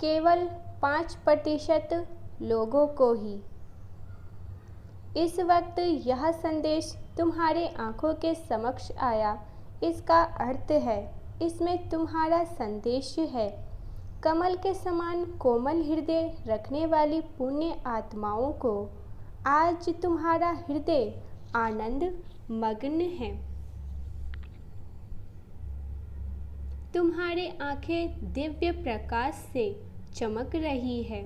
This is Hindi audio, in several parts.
केवल 5% लोगों को ही। इस वक्त यह संदेश तुम्हारे आंखों के समक्ष आया, इसका अर्थ है इसमें तुम्हारा संदेश है। कमल के समान कोमल हृदय रखने वाली पुण्य आत्माओं को आज तुम्हारा हृदय आनंद मग्न है। तुम्हारे आंखें दिव्य प्रकाश से चमक रही है।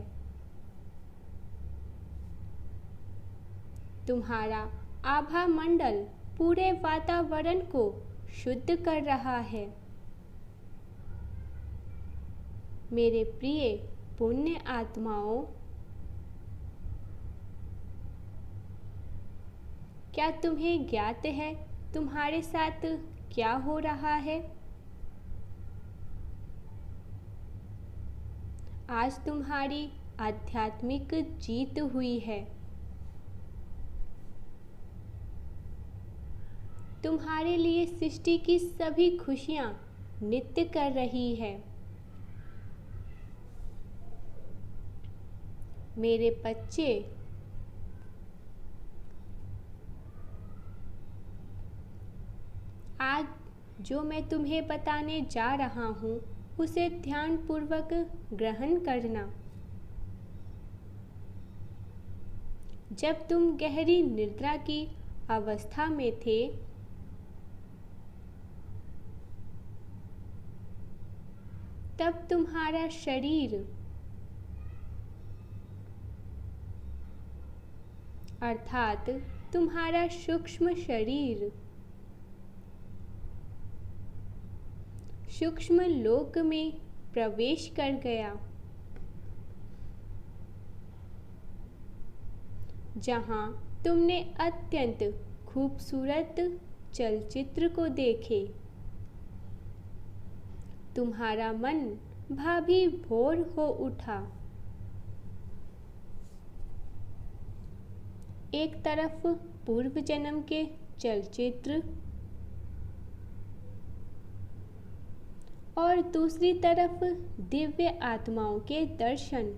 तुम्हारा आभा मंडल पूरे वातावरण को शुद्ध कर रहा है। मेरे प्रिय पुण्य आत्माओं, क्या तुम्हें ज्ञात है तुम्हारे साथ क्या हो रहा है? आज तुम्हारी आध्यात्मिक जीत हुई है। तुम्हारे लिए सृष्टि की सभी खुशियां नृत्य कर रही है। मेरे बच्चे, आज जो मैं तुम्हें बताने जा रहा हूँ उसे ध्यानपूर्वक ग्रहण करना। जब तुम गहरी निद्रा की अवस्था में थे, तब तुम्हारा शरीर अर्थात तुम्हारा सूक्ष्म शरीर सूक्ष्म लोक में प्रवेश कर गया, जहां तुमने अत्यंत खूबसूरत चलचित्र को देखे। तुम्हारा मन भाभी भोर हो उठा। एक तरफ पूर्व जन्म के चलचित्र और दूसरी तरफ दिव्य आत्माओं के दर्शन।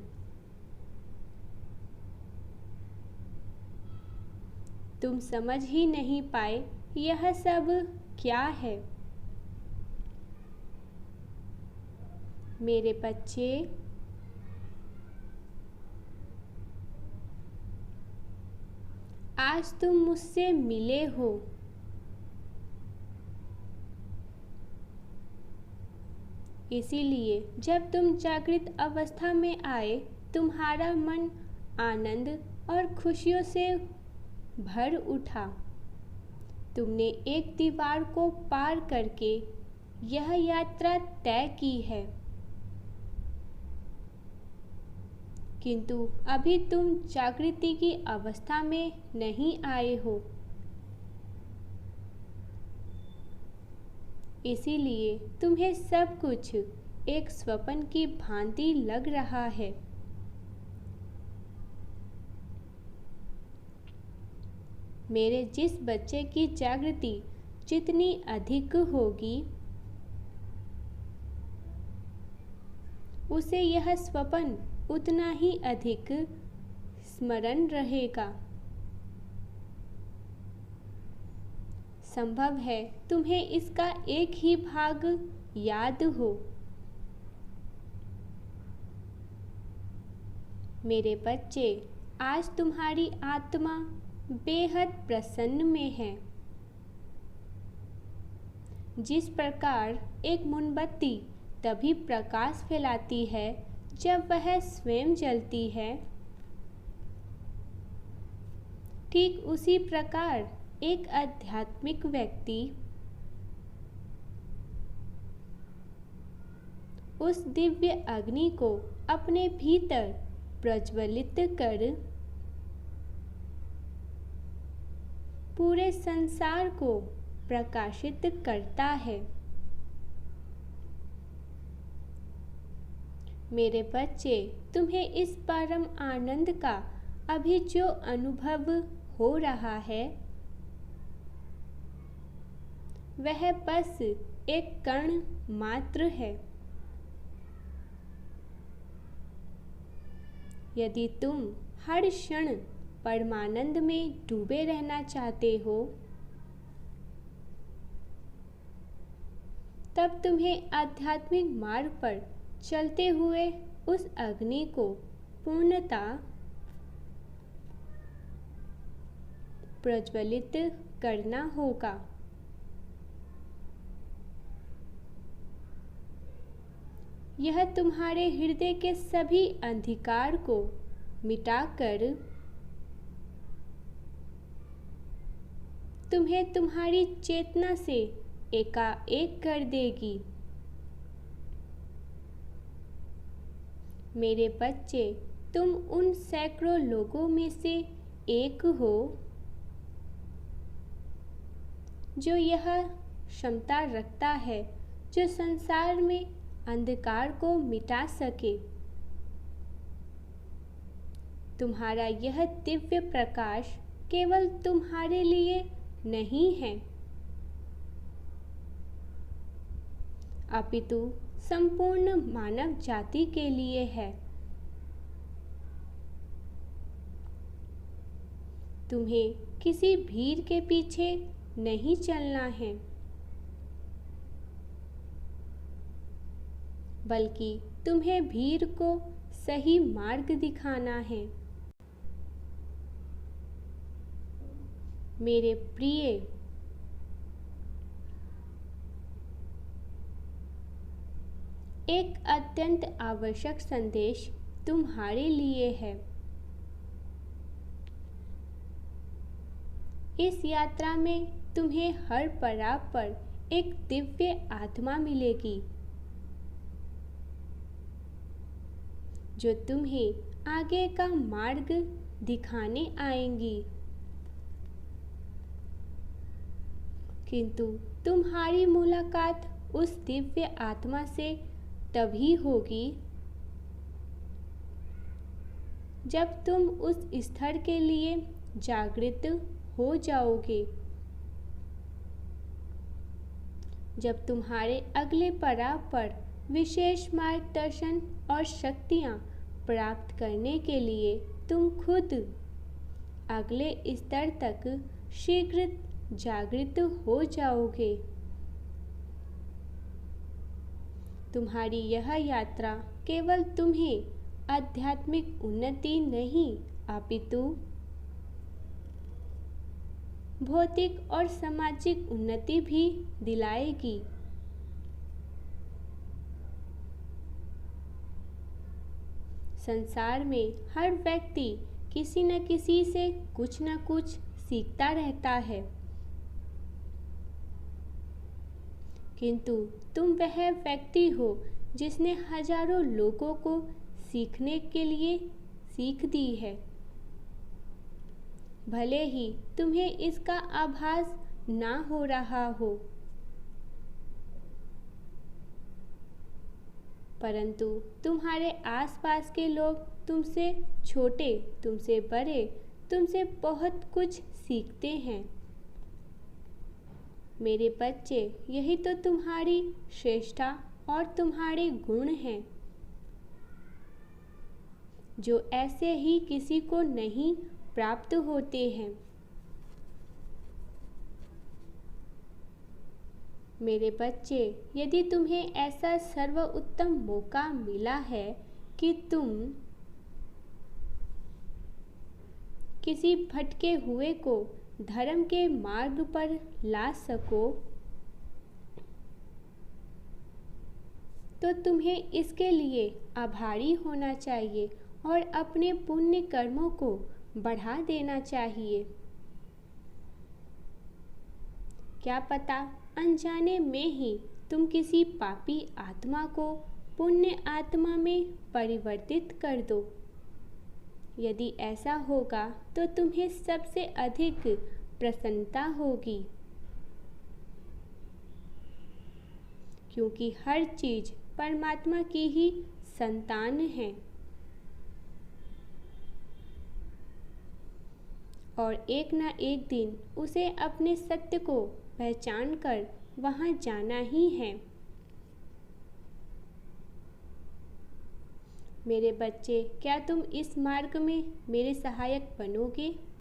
तुम समझ ही नहीं पाए यह सब क्या है। मेरे बच्चे, आज तुम मुझसे मिले हो। इसीलिए जब तुम जागृत अवस्था में आए, तुम्हारा मन आनंद और खुशियों से भर उठा। तुमने एक दीवार को पार करके यह यात्रा तय की है, किंतु अभी तुम जागृति की अवस्था में नहीं आए हो। इसीलिए तुम्हें सब कुछ एक स्वप्न की भांति लग रहा है। मेरे जिस बच्चे की जागृति जितनी अधिक होगी, उसे यह स्वप्न उतना ही अधिक स्मरण रहेगा। संभव है तुम्हें इसका एक ही भाग याद हो। मेरे बच्चे, आज तुम्हारी आत्मा बेहद प्रसन्न में है। जिस प्रकार एक मोमबत्ती तभी प्रकाश फैलाती है जब वह स्वयं जलती है, ठीक उसी प्रकार एक आध्यात्मिक व्यक्ति उस दिव्य अग्नि को अपने भीतर प्रज्वलित कर पूरे संसार को प्रकाशित करता है। मेरे बच्चे, तुम्हें इस परम आनंद का अभी जो अनुभव हो रहा है, वह बस एक कण मात्र है। यदि तुम हर क्षण परमानंद में डूबे रहना चाहते हो, तब तुम्हें आध्यात्मिक मार्ग पर चलते हुए उस अग्नि को पूर्णता प्रज्वलित करना होगा। यह तुम्हारे हृदय के सभी अंधकार को मिटाकर तुम्हें तुम्हारी चेतना से एकाएक कर देगी। मेरे बच्चे, तुम उन सैकड़ों लोगों में से एक हो जो यह क्षमता रखता है, जो संसार में अंधकार को मिटा सके। तुम्हारा यह दिव्य प्रकाश केवल तुम्हारे लिए नहीं है, अपितु संपूर्ण मानव जाति के लिए है। तुम्हें किसी भीड़ के पीछे नहीं चलना है, बल्कि तुम्हें भीड़ को सही मार्ग दिखाना है। मेरे प्रिय, एक अत्यंत आवश्यक संदेश तुम्हारे लिए है। इस यात्रा में तुम्हें हर पड़ाव पर एक दिव्य आत्मा मिलेगी जो तुम्हें आगे का मार्ग दिखाने आएंगी। किंतु तुम्हारी मुलाकात उस दिव्य आत्मा से तभी होगी जब तुम उस स्तर के लिए जागृत हो जाओगे, जब तुम्हारे अगले पड़ाव पर विशेष मार्गदर्शन और शक्तियाँ प्राप्त करने के लिए तुम खुद अगले स्तर तक शीघ्र जागृत हो जाओगे। तुम्हारी यह यात्रा केवल तुम्हें आध्यात्मिक उन्नति नहीं, अपितु भौतिक और सामाजिक उन्नति भी दिलाएगी। संसार में हर व्यक्ति किसी न किसी से कुछ न कुछ सीखता रहता है, किंतु तुम वह व्यक्ति हो जिसने हजारों लोगों को सीखने के लिए सीख दी है। भले ही तुम्हें इसका आभास ना हो रहा हो, परंतु तुम्हारे आसपास के लोग तुमसे छोटे, तुमसे बड़े, तुमसे बहुत कुछ सीखते हैं। मेरे बच्चे, यही तो तुम्हारी श्रेष्ठता और तुम्हारे गुण हैं, जो ऐसे ही किसी को नहीं प्राप्त होते हैं। मेरे बच्चे, यदि तुम्हें ऐसा सर्वोत्तम मौका मिला है कि तुम किसी भटके हुए को धर्म के मार्ग पर ला सको, तो तुम्हें इसके लिए आभारी होना चाहिए और अपने पुण्य कर्मों को बढ़ा देना चाहिए। क्या पता अनजाने में ही तुम किसी पापी आत्मा को पुण्य आत्मा में परिवर्तित कर दो। यदि ऐसा होगा तो तुम्हें सबसे अधिक प्रसन्नता होगी, क्योंकि हर चीज परमात्मा की ही संतान है और एक न एक दिन उसे अपने सत्य को पहचान कर वहां जाना ही है। मेरे बच्चे, क्या तुम इस मार्ग में मेरे सहायक बनोगे?